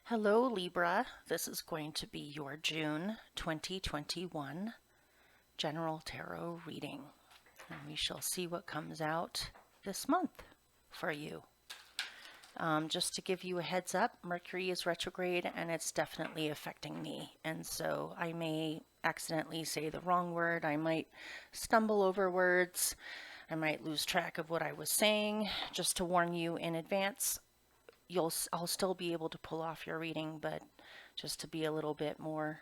Hello, Libra. This is going to be your June 2021 General Tarot reading. And we shall see what comes out this month for you. Just to give you a heads up, Mercury is retrograde and it's definitely affecting me. And so I may accidentally say the wrong word. I might stumble over words. I might lose track of what I was saying. Just to warn you in advance, I'll still be able to pull off your reading, but just to be a little bit more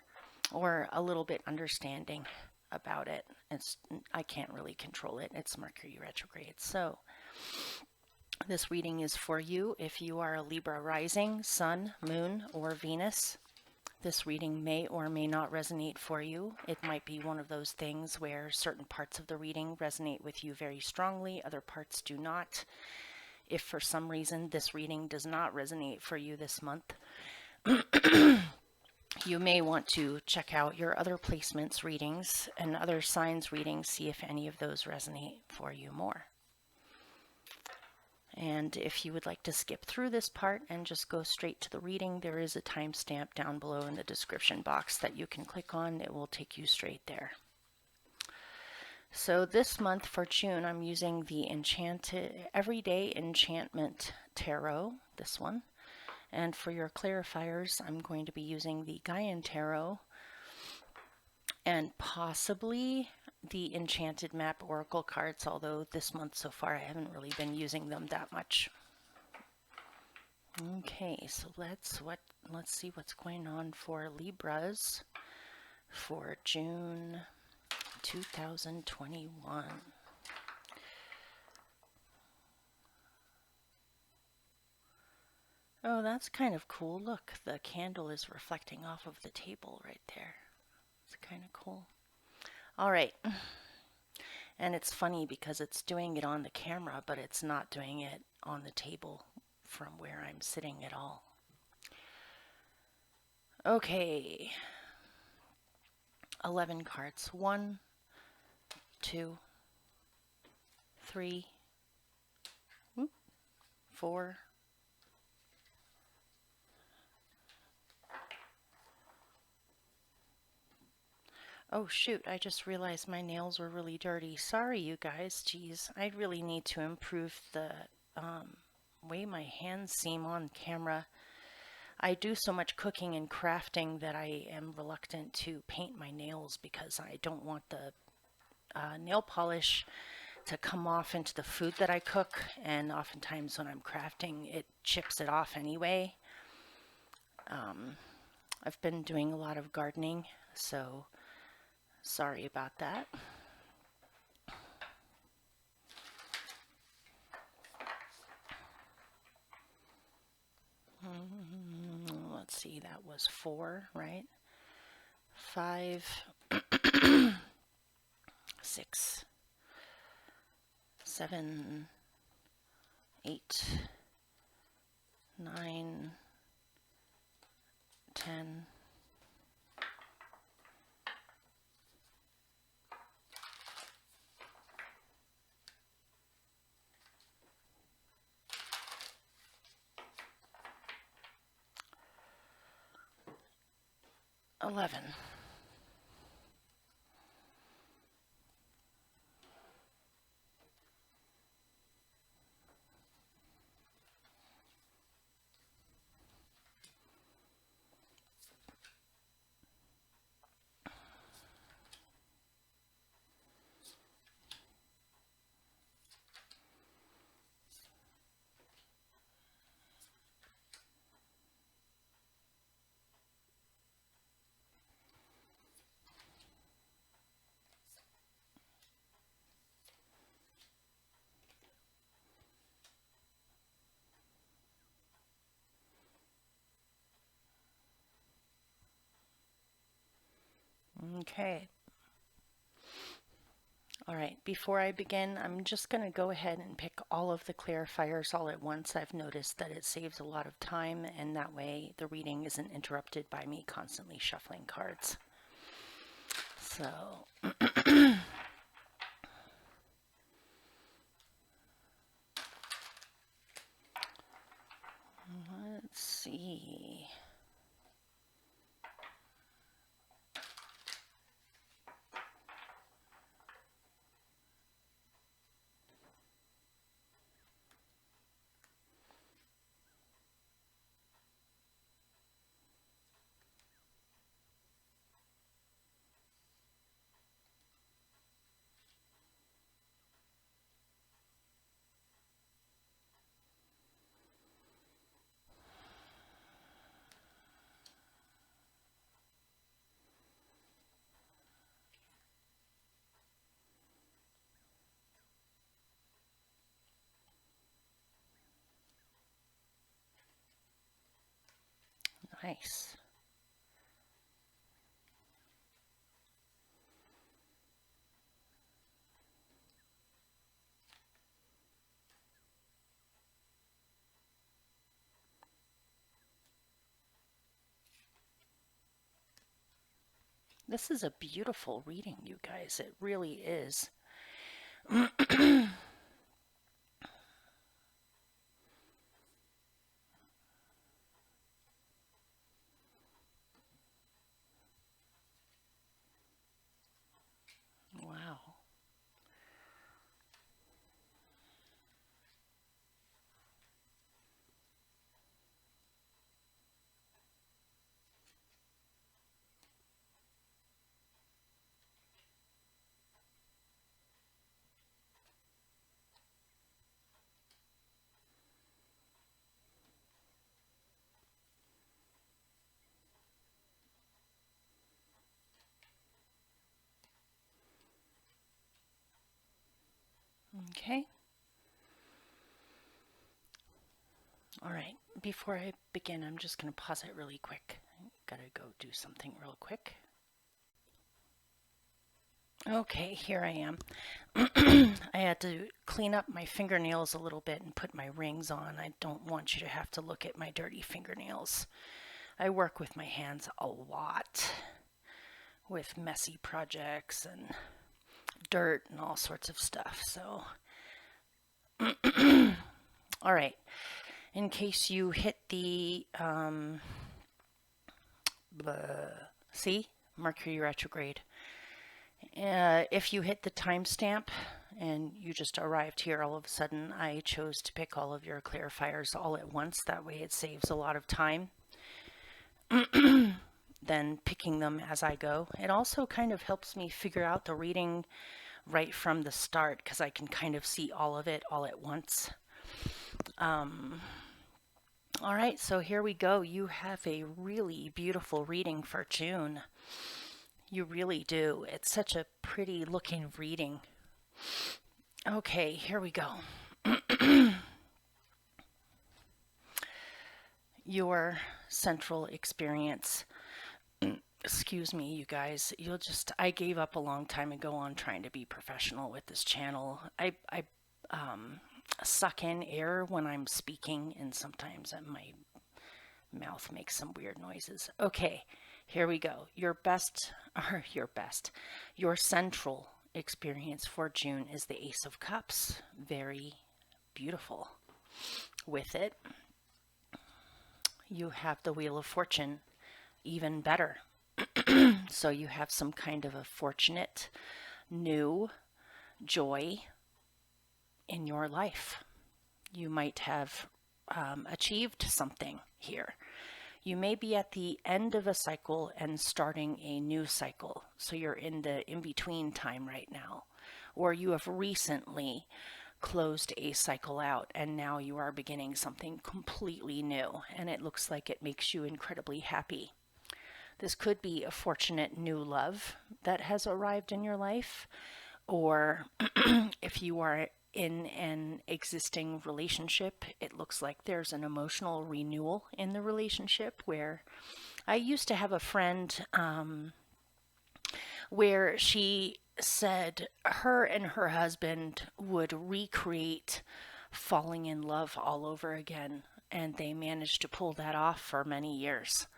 or a little bit understanding about it. I can't really control it. It's Mercury retrograde. So this reading is for you if you are a Libra rising, Sun, Moon, or Venus. This reading may or may not resonate for you. It might be one of those things where certain parts of the reading resonate with you very strongly, other parts do not. If for some reason this reading does not resonate for you this month, you may want to check out your other placements readings and other signs readings, see if any of those resonate for you more. And if you would like to skip through this part and just go straight to the reading, there is a timestamp down below in the description box that you can click on. It will take you straight there. So this month for June, I'm using the Everyday Enchantment Tarot, this one. And for your clarifiers, I'm going to be using the Gaian Tarot and possibly the Enchanted Map Oracle cards, although this month so far I haven't really been using them that much. Okay, so let's see what's going on for Libras for June 2021. Oh, that's kind of cool. Look, the candle is reflecting off of the table right there. It's kind of cool. All right. And it's funny because it's doing it on the camera, but it's not doing it on the table from where I'm sitting at all. Okay. 11 cards. 1, 2, 3, 4, oh shoot, I just realized my nails were really dirty. Sorry, you guys. Geez, I really need to improve the way my hands seem on camera. I do so much cooking and crafting that I am reluctant to paint my nails because I don't want the nail polish to come off into the food that I cook, and oftentimes when I'm crafting it chips it off anyway. I've been doing a lot of gardening, so sorry about that. Let's see, that was 4, right? 5, 6, 7, 8, 9, 10, 11. Okay. All right, before I begin, I'm just going to go ahead and pick all of the clarifiers all at once. I've noticed that it saves a lot of time, and that way the reading isn't interrupted by me constantly shuffling cards. So, let's see. Nice. This is a beautiful reading, you guys. It really is. Wow. Okay. All right. Before I begin, I'm just going to pause it really quick. Gotta go do something real quick. Okay, here I am. I had to clean up my fingernails a little bit and put my rings on. I don't want you to have to look at my dirty fingernails. I work with my hands a lot with messy projects and dirt and all sorts of stuff. So, all right. In case you hit the, see, Mercury retrograde. If you hit the timestamp and you just arrived here all of a sudden, I chose to pick all of your clarifiers all at once. That way it saves a lot of time than picking them as I go. It also kind of helps me figure out the reading right from the start because I can kind of see all of it all at once. All right, so here we go. You have a really beautiful reading for June. You really do. It's such a pretty looking reading. Okay, here we go. Your central experience. Excuse me, you guys. I gave up a long time ago on trying to be professional with this channel. I suck in air when I'm speaking, and sometimes my mouth makes some weird noises. Okay, here we go. Your central experience for June is the Ace of Cups. Very beautiful. With it, you have the Wheel of Fortune. Even better. So you have some kind of a fortunate new joy in your life. You might have achieved something here. You may be at the end of a cycle and starting a new cycle. So you're in the in-between time right now. Or you have recently closed a cycle out and now you are beginning something completely new. And it looks like it makes you incredibly happy. This could be a fortunate new love that has arrived in your life. Or if you are in an existing relationship, it looks like there's an emotional renewal in the relationship. Where I used to have a friend where she said her and her husband would recreate falling in love all over again, and they managed to pull that off for many years.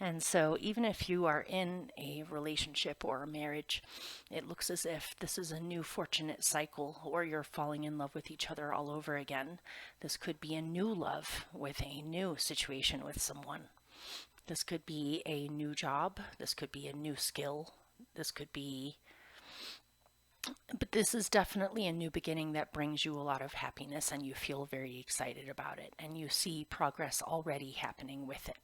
And so even if you are in a relationship or a marriage, it looks as if this is a new fortunate cycle, or you're falling in love with each other all over again. This could be a new love with a new situation with someone. This could be a new job. This could be a new skill. But this is definitely a new beginning that brings you a lot of happiness, and you feel very excited about it, and you see progress already happening with it.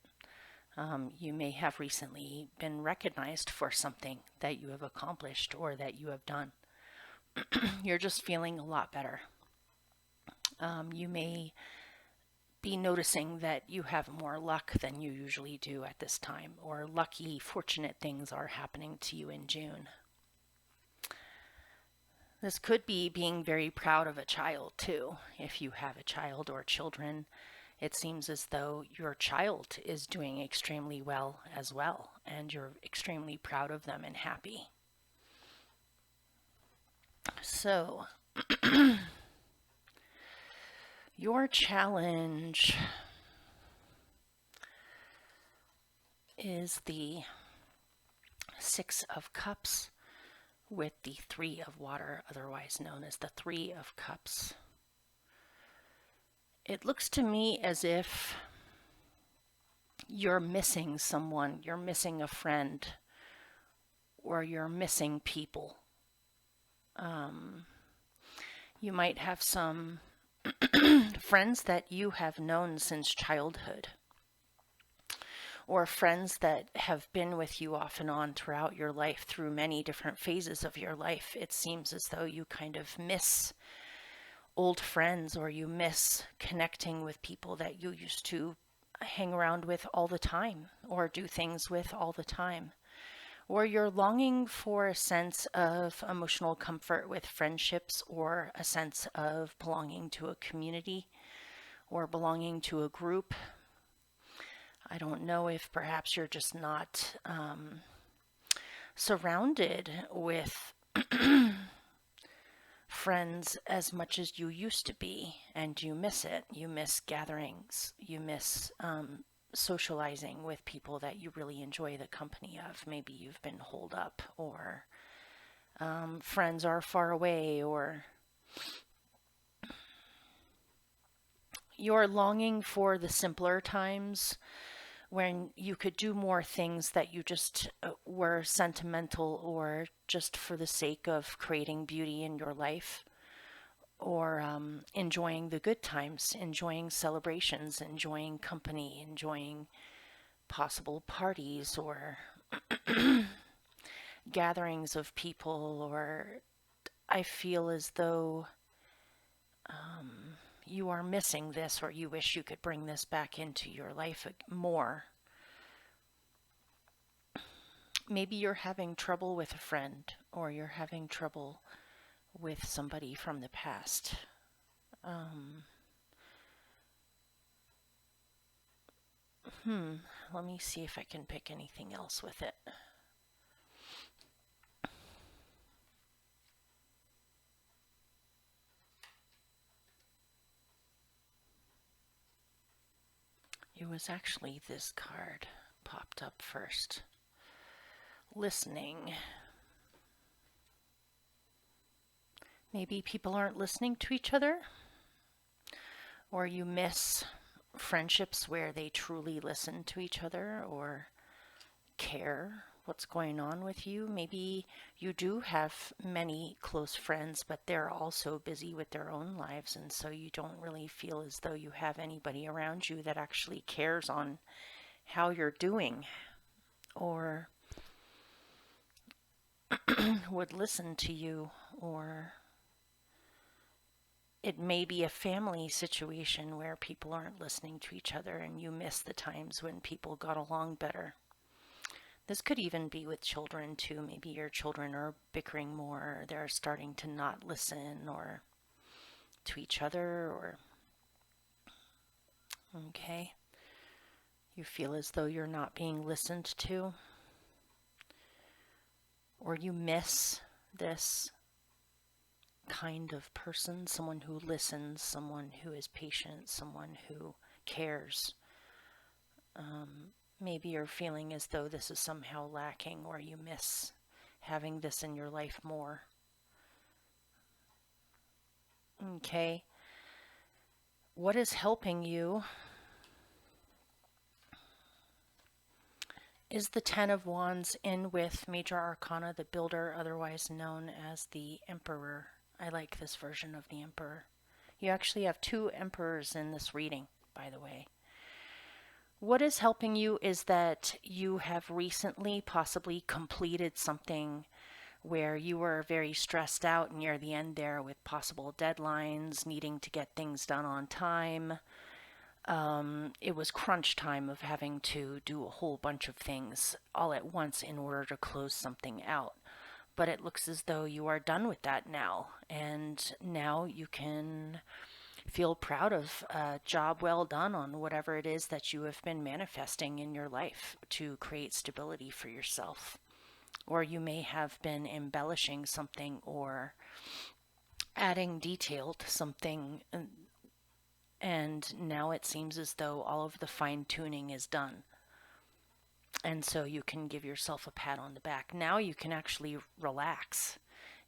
You may have recently been recognized for something that you have accomplished or that you have done. You're just feeling a lot better. You may be noticing that you have more luck than you usually do at this time, or lucky, fortunate things are happening to you in June. This could be being very proud of a child too. If you have a child or children, It seems as though your child is doing extremely well as well, and you're extremely proud of them and happy. So, your challenge is the Six of Cups with the Three of Water, otherwise known as the Three of Cups. It looks to me as if you're missing someone, you're missing a friend, or you're missing people. You might have some friends that you have known since childhood, or friends that have been with you off and on throughout your life through many different phases of your life. It seems as though you kind of miss old friends, or you miss connecting with people that you used to hang around with all the time or do things with all the time. Or you're longing for a sense of emotional comfort with friendships, or a sense of belonging to a community or belonging to a group. I don't know if perhaps you're just not surrounded with friends as much as you used to be, and you miss it. You miss gatherings. You miss socializing with people that you really enjoy the company of. Maybe you've been holed up, or friends are far away, or you're longing for the simpler times when you could do more things that you just were sentimental, or just for the sake of creating beauty in your life, or enjoying the good times, enjoying celebrations, enjoying company, enjoying possible parties, or gatherings of people. Or I feel as though you are missing this, or you wish you could bring this back into your life more. Maybe you're having trouble with a friend, or you're having trouble with somebody from the past. Let me see if I can pick anything else with it. It was actually this card popped up first. Listening. Maybe people aren't listening to each other, or you miss friendships where they truly listen to each other or care what's going on with you. Maybe you do have many close friends, but they're also busy with their own lives, and so you don't really feel as though you have anybody around you that actually cares on how you're doing, or would listen to you. Or it may be a family situation where people aren't listening to each other, and you miss the times when people got along better. This could even be with children too. Maybe your children are bickering more, or they're starting to not listen or to each other, or okay, you feel as though you're not being listened to, or you miss this kind of person, someone who listens, someone who is patient, someone who cares. Maybe you're feeling as though this is somehow lacking, or you miss having this in your life more. Okay. What is helping you is the Ten of Wands in with Major Arcana, the Builder, otherwise known as the Emperor. I like this version of the Emperor. You actually have two Emperors in this reading, by the way. What is helping you is that you have recently possibly completed something where you were very stressed out near the end there, with possible deadlines, needing to get things done on time. It was crunch time of having to do a whole bunch of things all at once in order to close something out. But it looks as though you are done with that now, and now you can feel proud of a job well done on whatever it is that you have been manifesting in your life to create stability for yourself. Or you may have been embellishing something or adding detail to something, and now it seems as though all of the fine tuning is done. And so you can give yourself a pat on the back. Now you can actually relax.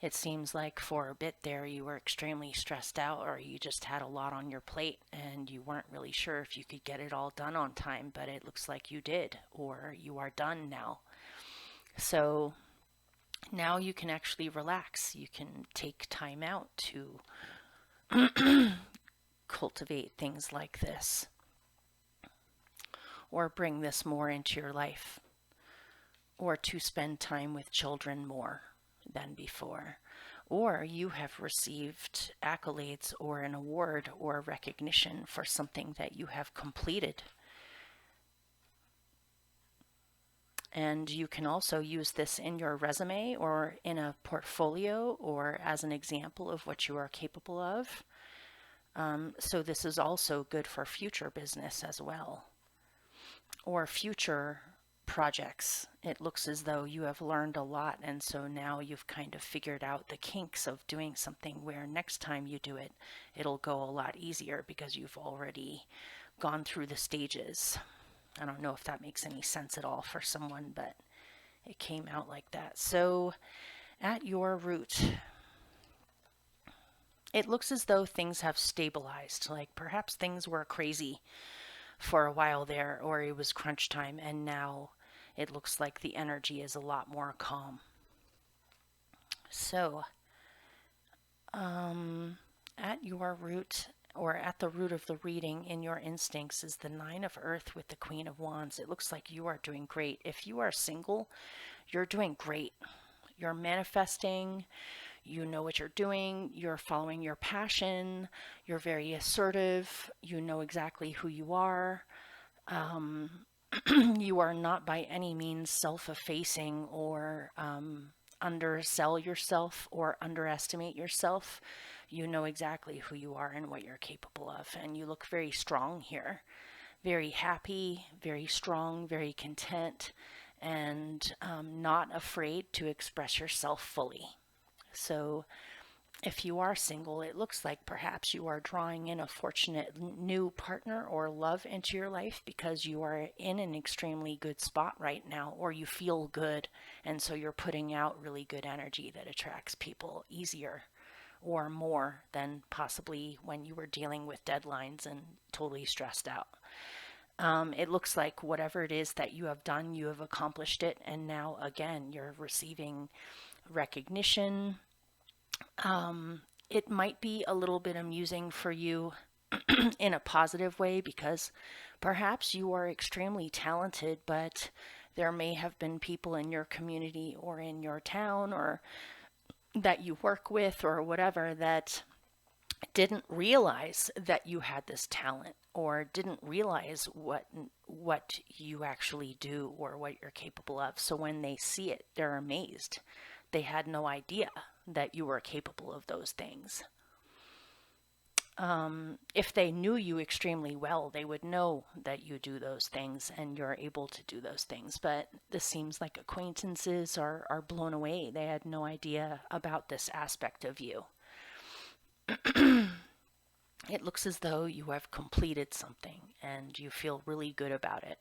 It seems like for a bit there you were extremely stressed out, or you just had a lot on your plate and you weren't really sure if you could get it all done on time, but it looks like you did, or you are done now. So now you can actually relax. You can take time out to cultivate things like this, or bring this more into your life, or to spend time with children more than before. Or you have received accolades or an award or recognition for something that you have completed. And you can also use this in your resume or in a portfolio or as an example of what you are capable of. So this is also good for future business as well, or future projects. It looks as though you have learned a lot, and so now you've kind of figured out the kinks of doing something where next time you do it, it'll go a lot easier because you've already gone through the stages. I don't know if that makes any sense at all for someone, but it came out like that. So at your root, it looks as though things have stabilized. Like perhaps things were crazy for a while there, or it was crunch time, and now it looks like the energy is a lot more calm. So at your root, or at the root of the reading in your instincts, is the Nine of Earth with the Queen of Wands. It looks like you are doing great. If you are single, you're doing great. You're manifesting. You know what you're doing. You're following your passion. You're very assertive. You know exactly who you are. You are not by any means self-effacing or undersell yourself or underestimate yourself. You know exactly who you are and what you're capable of. And you look very strong here. Very happy, very strong, very content, and not afraid to express yourself fully. So if you are single, it looks like perhaps you are drawing in a fortunate new partner or love into your life because you are in an extremely good spot right now, or you feel good, and so you're putting out really good energy that attracts people easier or more than possibly when you were dealing with deadlines and totally stressed out. It looks like whatever it is that you have done, you have accomplished it, and now again you're receiving recognition. It might be a little bit amusing for you in a positive way because perhaps you are extremely talented, but there may have been people in your community or in your town or that you work with or whatever that didn't realize that you had this talent or didn't realize what you actually do or what you're capable of. So when they see it, they're amazed. They had no idea that you were capable of those things. If they knew you extremely well, they would know that you do those things and you're able to do those things. But this seems like acquaintances are blown away. They had no idea about this aspect of you. It looks as though you have completed something and you feel really good about it.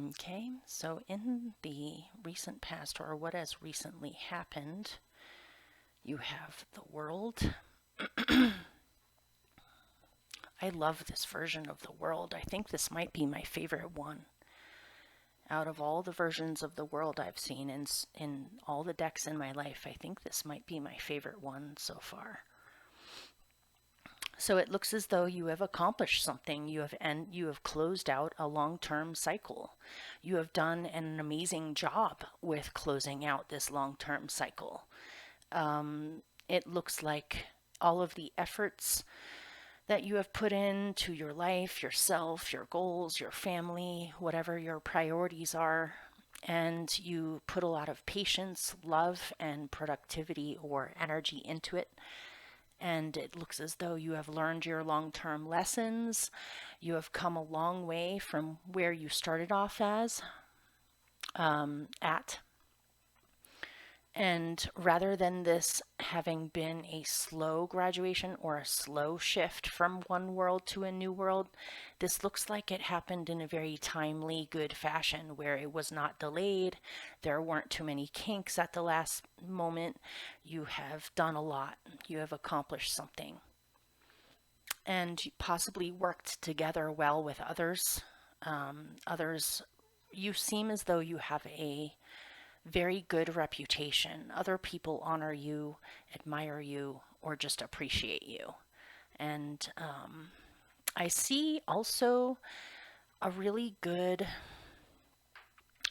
Okay, so in the recent past, or what has recently happened, you have the World. I love this version of the World. I think this might be my favorite one. Out of all the versions of the World I've seen in all the decks in my life, I think this might be my favorite one so far. So it looks as though you have accomplished something. You have closed out a long-term cycle. You have done an amazing job with closing out this long-term cycle. It looks like all of the efforts that you have put into your life, yourself, your goals, your family, whatever your priorities are, and you put a lot of patience, love, and productivity or energy into it. And it looks as though you have learned your long-term lessons. You have come a long way from where you started off at. And rather than this having been a slow graduation or a slow shift from one world to a new world, this looks like it happened in a very timely, good fashion where it was not delayed. There weren't too many kinks at the last moment. You have done a lot. You have accomplished something. And possibly worked together well with others. You seem as though you have a very good reputation. Other people honor you, admire you, or just appreciate you. And I see also a really good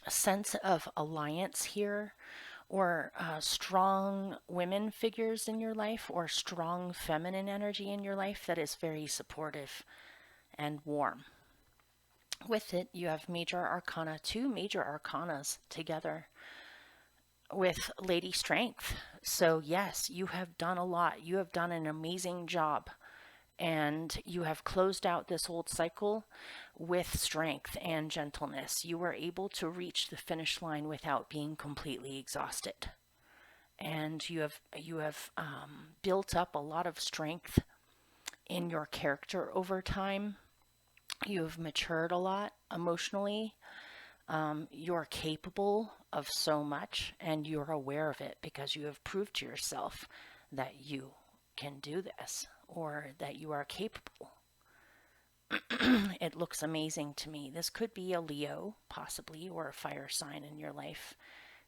sense of alliance here, or strong women figures in your life, or strong feminine energy in your life that is very supportive and warm. With it, you have major arcana, 2 major arcanas together with Lady Strength. So yes, you have done a lot. You have done an amazing job, and you have closed out this old cycle with strength and gentleness. You were able to reach the finish line without being completely exhausted, and you have built up a lot of strength in your character over time. You have matured a lot emotionally. You're capable of so much, and you're aware of it because you have proved to yourself that you can do this, or that you are capable. It looks amazing to me. This could be a Leo, possibly, or a fire sign in your life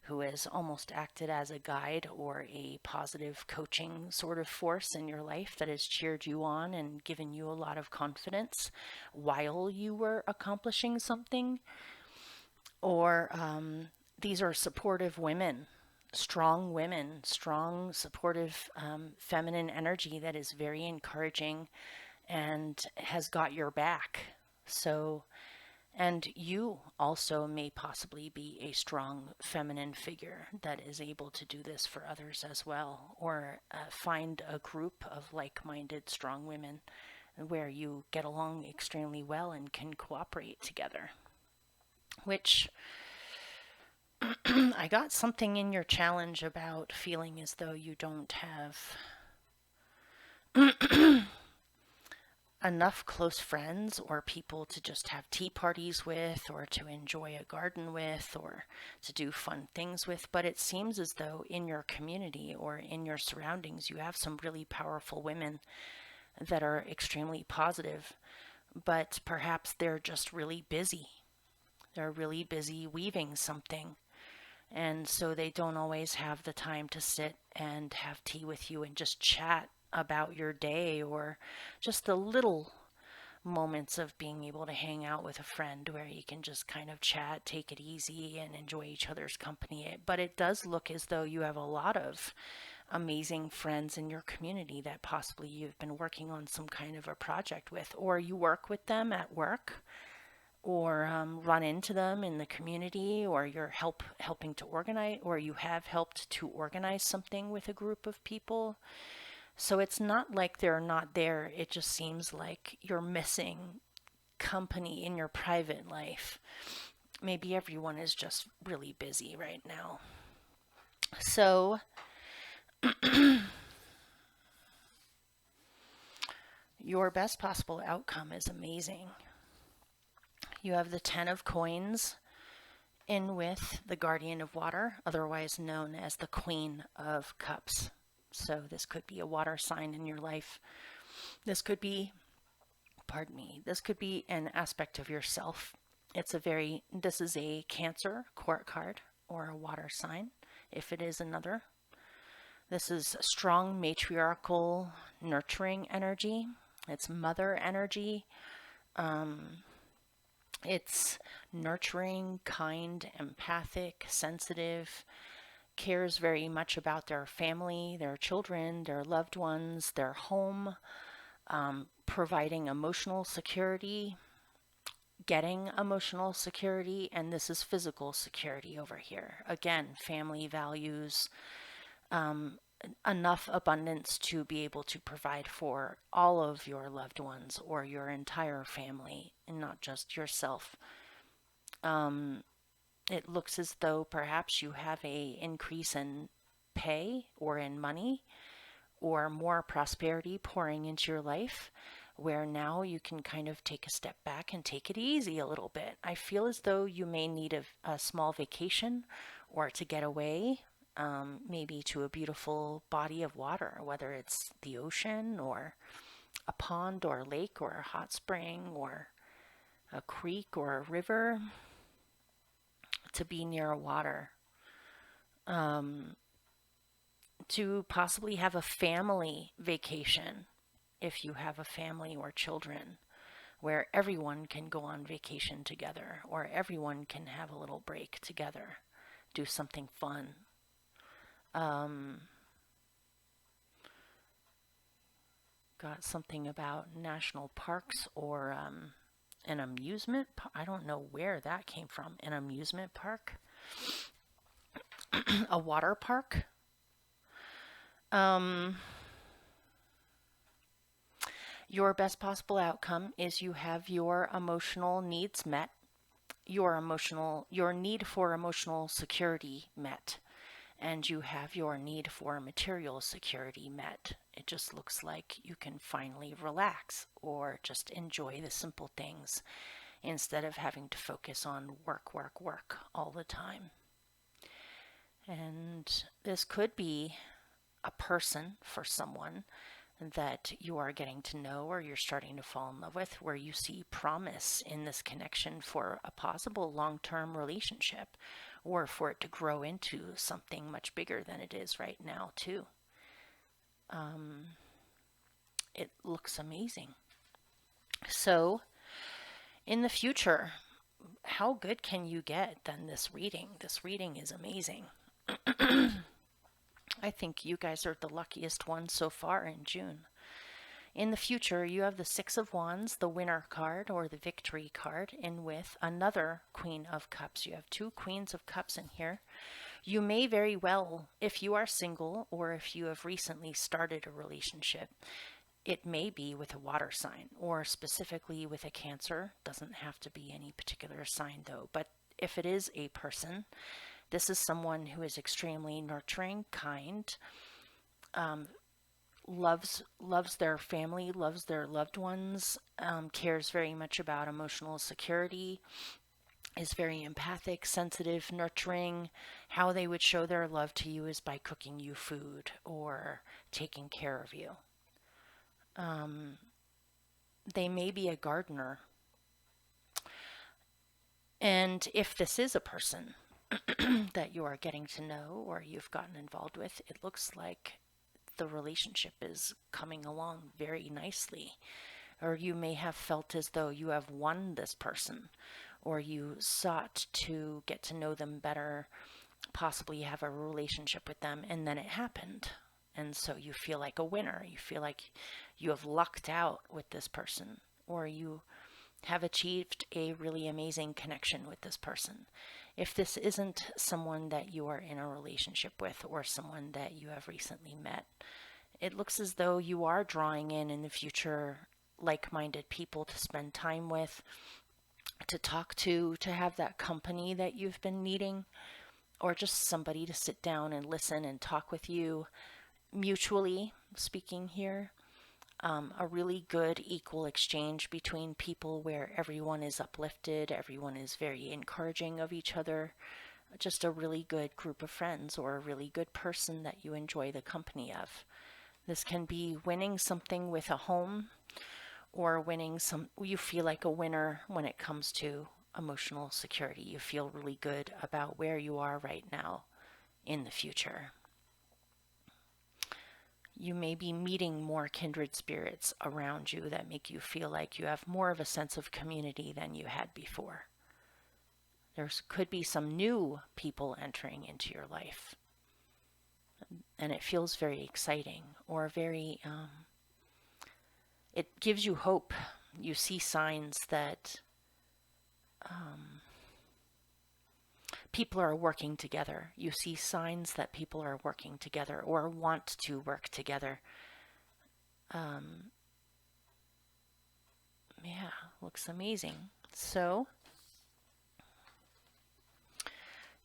who has almost acted as a guide or a positive coaching sort of force in your life that has cheered you on and given you a lot of confidence while you were accomplishing something. Or these are supportive women, strong, supportive, feminine energy that is very encouraging and has got your back. So, and you also may possibly be a strong feminine figure that is able to do this for others as well, or find a group of like-minded, strong women where you get along extremely well and can cooperate together. Which I got something in your challenge about feeling as though you don't have enough close friends or people to just have tea parties with, or to enjoy a garden with, or to do fun things with. But it seems as though in your community or in your surroundings, you have some really powerful women that are extremely positive, but perhaps they're just really busy. They're really busy weaving something. And so they don't always have the time to sit and have tea with you and just chat about your day, or just the little moments of being able to hang out with a friend where you can just kind of chat, take it easy, and enjoy each other's company. But it does look as though you have a lot of amazing friends in your community that possibly you've been working on some kind of a project with, or you work with them at work, or run into them in the community, or you're helping to organize, or you have helped to organize something with a group of people. So it's not like they're not there. It just seems like you're missing company in your private life. Maybe everyone is just really busy right now. So your best possible outcome is amazing. You have the 10 of coins in with the Guardian of Water, otherwise known as the Queen of Cups. So this could be a water sign in your life. This could be, this could be an aspect of yourself. This is a Cancer court card, or a water sign, if it is another. This is strong matriarchal nurturing energy. It's mother energy. It's nurturing, kind, empathic, sensitive, cares very much about their family, their children, their loved ones, their home, providing emotional security, getting emotional security, and this is physical security over here. Again, family values, enough abundance to be able to provide for all of your loved ones or your entire family and not just yourself. It looks as though perhaps you have a increase in pay or in money or more prosperity pouring into your life, where now you can kind of take a step back and take it easy a little bit. I feel as though you may need a small vacation or to get away, maybe to a beautiful body of water, whether it's the ocean or a pond or a lake or a hot spring or a creek or a river, to be near water. To possibly have a family vacation if you have a family or children, where everyone can go on vacation together or everyone can have a little break together, do something fun. Got something about national parks or an amusement. I don't know where that came from. An amusement park, a water park. Your best possible outcome is you have your emotional needs met, your need for emotional security met, and you have your need for material security met. It just looks like you can finally relax or just enjoy the simple things instead of having to focus on work, work, work all the time. And this could be a person for someone that you are getting to know or you're starting to fall in love with, where you see promise in this connection for a possible long-term relationship, or for it to grow into something much bigger than it is right now too. It looks amazing. So in the future, how good can you get than this reading? This reading is amazing. I think you guys are the luckiest ones so far in June. In the future, you have the Six of Wands, the Winner card or the Victory card, and with another Queen of Cups. You have two Queens of Cups in here. You may very well, if you are single or if you have recently started a relationship, it may be with a water sign or specifically with a Cancer. Doesn't have to be any particular sign though, but if it is a person, this is someone who is extremely nurturing, kind, loves their family, loves their loved ones, cares very much about emotional security, is very empathic, sensitive, nurturing. How they would show their love to you is by cooking you food or taking care of you. They may be a gardener. And if this is a person that you are getting to know or you've gotten involved with, it looks like the relationship is coming along very nicely. Or you may have felt as though you have won this person, or you sought to get to know them better, possibly have a relationship with them, and then it happened. And so you feel like a winner. You feel like you have lucked out with this person, or you have achieved a really amazing connection with this person. If this isn't someone that you are in a relationship with or someone that you have recently met, it looks as though you are drawing in the future like-minded people to spend time with, to talk to have that company that you've been needing, or just somebody to sit down and listen and talk with you, mutually speaking here. A really good equal exchange between people where everyone is uplifted, everyone is very encouraging of each other, just a really good group of friends or a really good person that you enjoy the company of. This can be winning something with a home, or you feel like a winner when it comes to emotional security. You feel really good about where you are right now in the future. You may be meeting more kindred spirits around you that make you feel like you have more of a sense of community than you had before. There could be some new people entering into your life, and it feels very exciting or very, it gives you hope. You see signs that people are working together. You see signs that people are working together or want to work together. Yeah, looks amazing. So,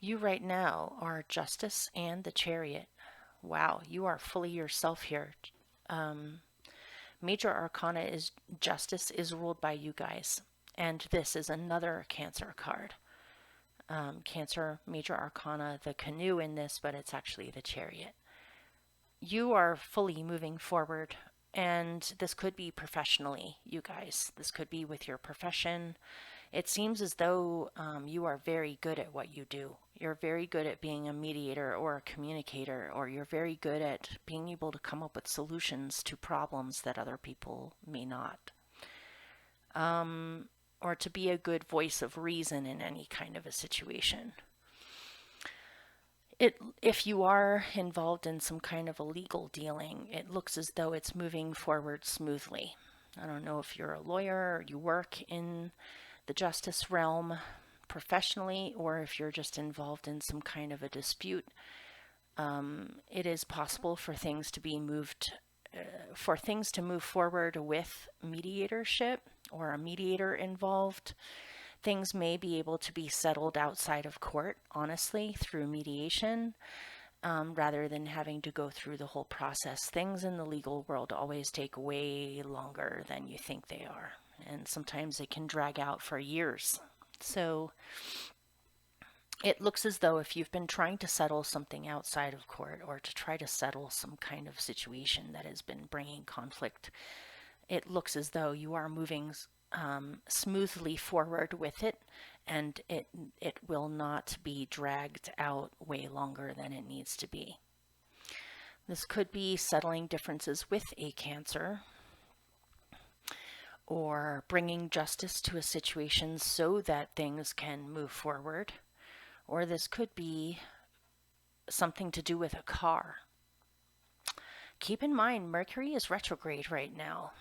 you right now are Justice and the Chariot. Wow, you are fully yourself here. Major Arcana is Justice is ruled by you guys. And this is another Cancer card. Cancer, Major Arcana, the canoe in this, but it's actually the Chariot. You are fully moving forward, and this could be professionally, you guys. This could be with your profession. It seems as though you are very good at what you do. You're very good at being a mediator or a communicator, or you're very good at being able to come up with solutions to problems that other people may not. Or to be a good voice of reason in any kind of a situation. If you are involved in some kind of a legal dealing, it looks as though it's moving forward smoothly. I don't know if you're a lawyer or you work in the justice realm professionally, or if you're just involved in some kind of a dispute. It is possible for things to be moved, for things to move forward with mediatorship or a mediator involved. Things may be able to be settled outside of court, honestly, through mediation, rather than having to go through the whole process. Things in the legal world always take way longer than you think they are, and sometimes it can drag out for years. So it looks as though if you've been trying to settle something outside of court or to try to settle some kind of situation that has been bringing conflict, it looks as though you are moving smoothly forward with it, and it will not be dragged out way longer than it needs to be. This could be settling differences with a Cancer, or bringing justice to a situation so that things can move forward, or this could be something to do with a car. Keep in mind, Mercury is retrograde right now.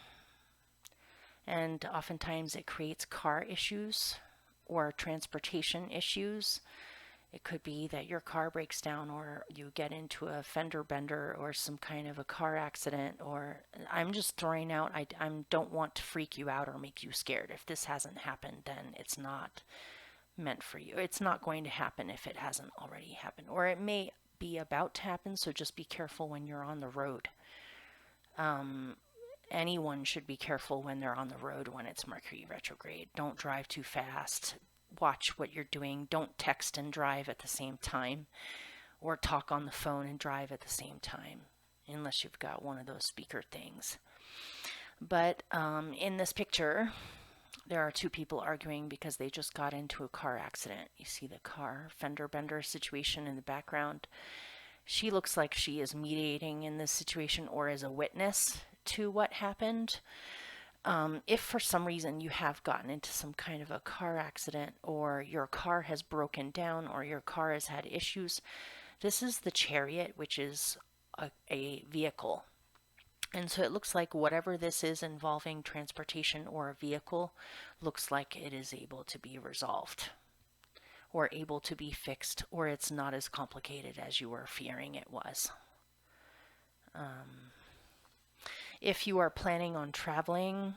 And oftentimes it creates car issues or transportation issues. It could be that your car breaks down, or you get into a fender bender or some kind of a car accident, or I'm just throwing out, I don't want to freak you out or make you scared. If this hasn't happened, then it's not meant for you. It's not going to happen if it hasn't already happened, or it may be about to happen, so just be careful when you're on the road. Anyone should be careful when they're on the road when it's Mercury retrograde. Don't drive too fast. Watch what you're doing. Don't text and drive at the same time, or talk on the phone and drive at the same time, unless you've got one of those speaker things. But in this picture, there are two people arguing because they just got into a car accident. You see the car fender bender situation in the background. She looks like she is mediating in this situation or is a witness to what happened. If for some reason you have gotten into some kind of a car accident, or your car has broken down, or your car has had issues, this is the Chariot, which is a vehicle. And so it looks like whatever this is involving transportation or a vehicle looks like it is able to be resolved or able to be fixed, or it's not as complicated as you were fearing it was. If you are planning on traveling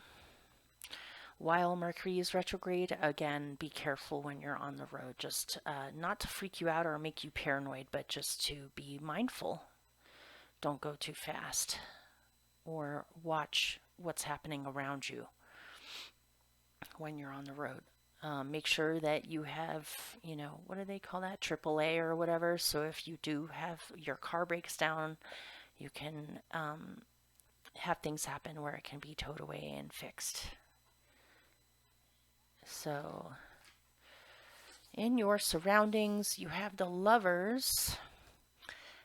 while Mercury is retrograde, again, be careful when you're on the road. Just not to freak you out or make you paranoid, but just to be mindful. Don't go too fast, or watch what's happening around you when you're on the road. Make sure that you have, what do they call that? AAA or whatever. So if you do have your car breaks down, you can have things happen where it can be towed away and fixed. So in your surroundings, you have the Lovers,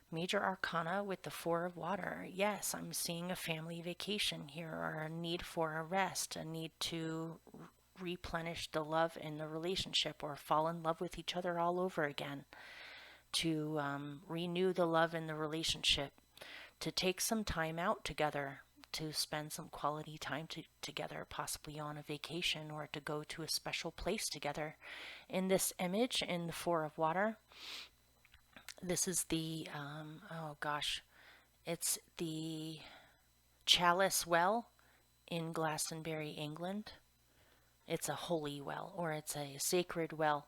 Major Arcana with the Four of Water. Yes, I'm seeing a family vacation here, or a need for a rest, a need to replenish the love in the relationship, or fall in love with each other all over again, to renew the love in the relationship, to take some time out together, to spend some quality time together, possibly on a vacation or to go to a special place together. In this image, in the Four of Water, this is the, oh gosh, it's the Chalice Well in Glastonbury, England. It's a holy well, or it's a sacred well.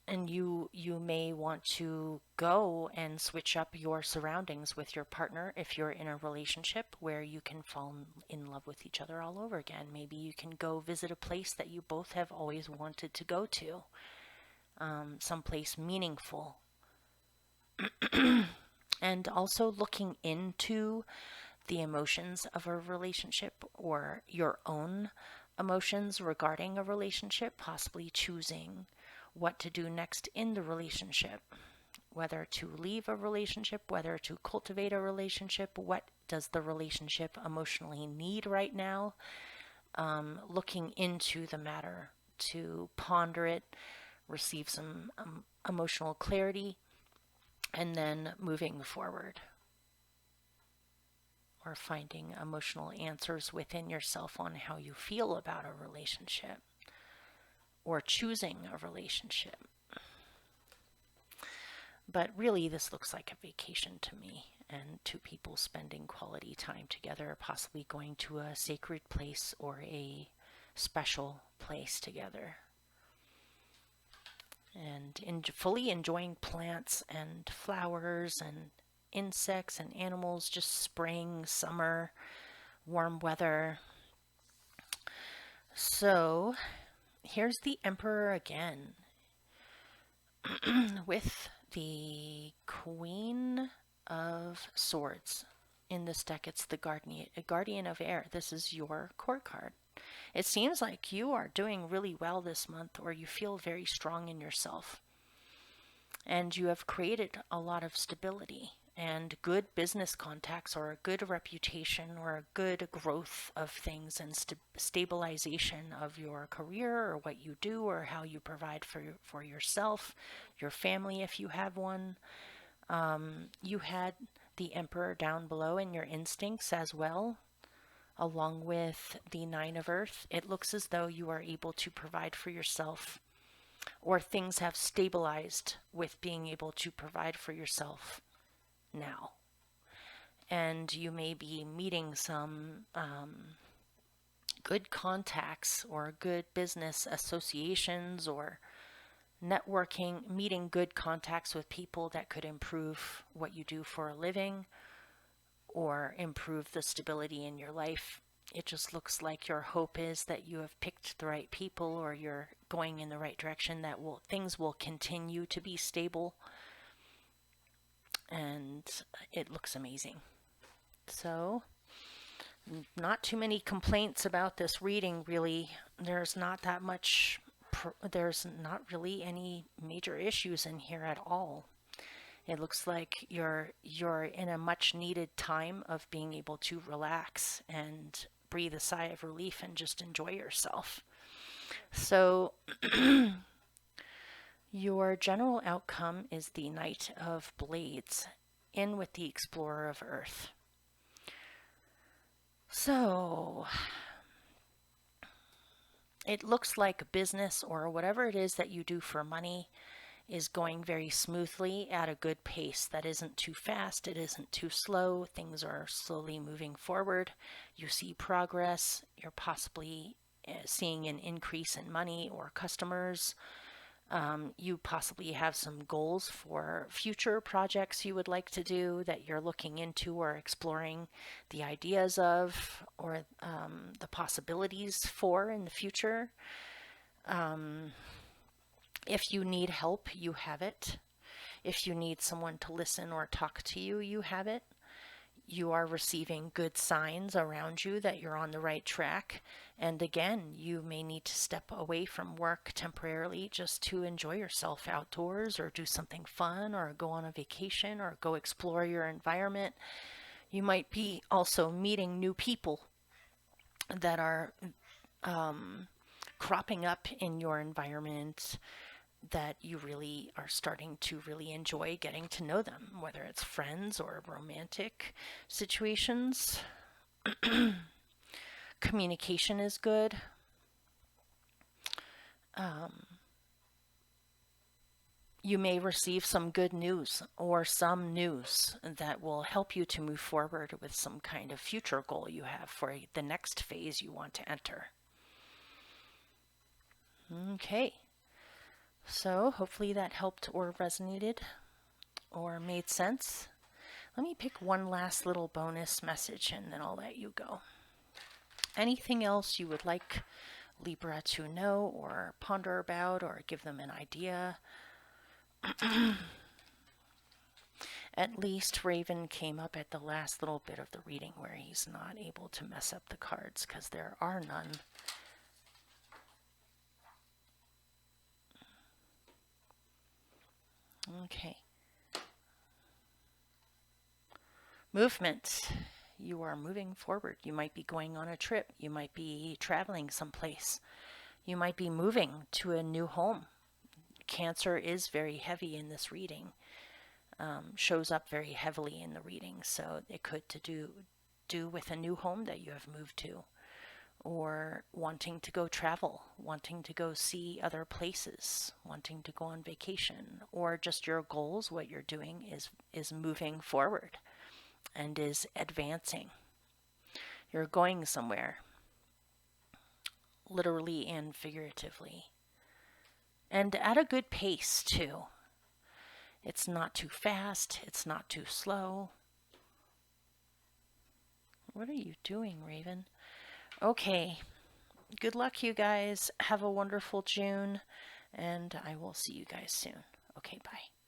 And you may want to go and switch up your surroundings with your partner if you're in a relationship where you can fall in love with each other all over again. Maybe you can go visit a place that you both have always wanted to go to, someplace meaningful. And also looking into the emotions of a relationship or your own emotions regarding a relationship, possibly choosing what to do next in the relationship, whether to leave a relationship, whether to cultivate a relationship, what does the relationship emotionally need right now, looking into the matter to ponder it, receive some emotional clarity, and then moving forward, or finding emotional answers within yourself on how you feel about a relationship or choosing a relationship. But really, this looks like a vacation to me, and two people spending quality time together, possibly going to a sacred place or a special place together. And fully enjoying plants and flowers and insects and animals, just spring, summer, warm weather. So here's the Emperor again with the Queen of Swords. In this deck, it's the Guardian of Air. This is your court card. It seems like you are doing really well this month, or you feel very strong in yourself. And you have created a lot of stability and good business contacts, or a good reputation, or a good growth of things, and stabilization of your career, or what you do, or how you provide for yourself, your family if you have one. You had the Emperor down below in your instincts as well, along with the Nine of Earth. It looks as though you are able to provide for yourself, or things have stabilized with being able to provide for yourself now. And you may be meeting some good contacts or good business associations, or networking, meeting good contacts with people that could improve what you do for a living or improve the stability in your life. It just looks like your hope is that you have picked the right people, or you're going in the right direction, that things will continue to be stable, and it looks amazing. So not too many complaints about this reading, really. There's not that much, there's not really any major issues in here at all. It looks like you're in a much needed time of being able to relax and breathe a sigh of relief and just enjoy yourself. So your general outcome is the Knight of Blades, in with the Explorer of Earth. So it looks like business, or whatever it is that you do for money, is going very smoothly at a good pace. That isn't too fast, it isn't too slow. Things are slowly moving forward. You see progress. You're possibly seeing an increase in money or customers. You possibly have some goals for future projects you would like to do that you're looking into or exploring the ideas of, or the possibilities for in the future. If you need help, you have it. If you need someone to listen or talk to you, you have it. You are receiving good signs around you that you're on the right track. And again, you may need to step away from work temporarily just to enjoy yourself outdoors, or do something fun, or go on a vacation, or go explore your environment. You might be also meeting new people that are cropping up in your environment, that you really are starting to really enjoy getting to know them, whether it's friends or romantic situations. Communication is good. You may receive some good news or some news that will help you to move forward with some kind of future goal you have for the next phase you want to enter. Okay, so hopefully that helped or resonated or made sense. Let me pick one last little bonus message and then I'll let you go. Anything else you would like Libra to know or ponder about or give them an idea? At least Raven came up at the last little bit of the reading where he's not able to mess up the cards because there are none. Okay. Movement. You are moving forward. You might be going on a trip. You might be traveling someplace. You might be moving to a new home. Cancer is very heavy in this reading. Shows up very heavily in the reading, so it could do with a new home that you have moved to, or wanting to go travel, wanting to go see other places, wanting to go on vacation, or just your goals. What you're doing is moving forward and is advancing. You're going somewhere, literally and figuratively, and at a good pace too. It's not too fast, it's not too slow. What are you doing, Raven? Okay, good luck, you guys. Have a wonderful June, and I will see you guys soon. Okay, bye.